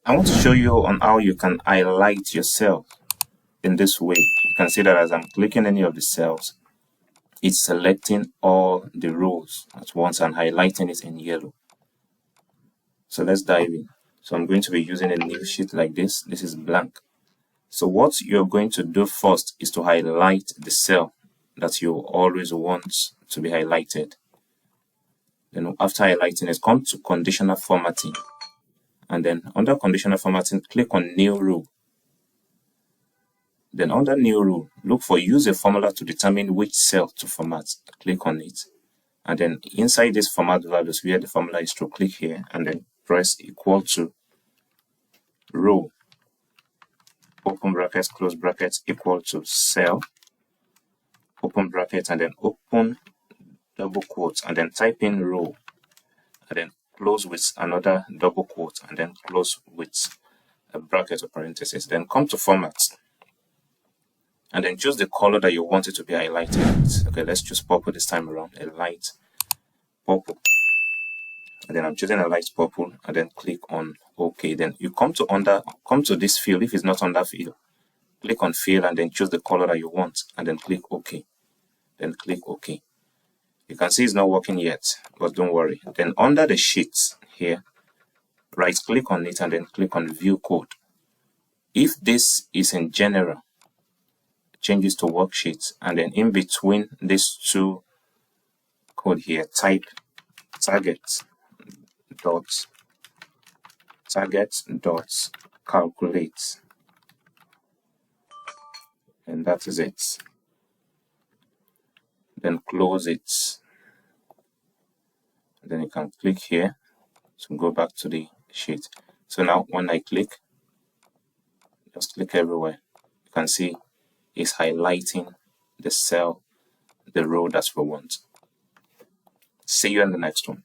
I want to show you on how you can highlight your cell in this way. You can see that as I'm clicking any of the cells, it's selecting all the rows at once and highlighting it in yellow. So let's dive in. So I'm going to be using a new sheet like this. This is blank. So what you're going to do first is to highlight the cell that you always want to be highlighted. Then after highlighting it, come to conditional formatting. And then under conditional formatting, click on new rule. Then under new rule, look for use a formula to determine which cell to format. Click on it. And then inside this format values where the formula is to, click here and then press equal to row, open brackets, close brackets, equal to cell, open brackets, and then open double quotes, and then type in row, and then close with another double quote, and then close with a bracket or parenthesis. Then come to format, and then choose the color that you want it to be highlighted. Okay, let's choose purple this time around, a light purple. And then I'm choosing a light purple, and then click on OK. Then you come to this field. If it's not on that field, click on field and then choose the color that you want, and then click OK. Then click OK. You can see it's not working yet, but don't worry. Then under the sheets here, right click on it and then click on view code. If this is in general, changes to worksheets, and then in between these two code here, type target dot calculate, and that is it. Then close it. Then you can click here to go back to the sheet. So now when I click, just click everywhere, you can see it's highlighting the cell, the row that we want. See you in the next one.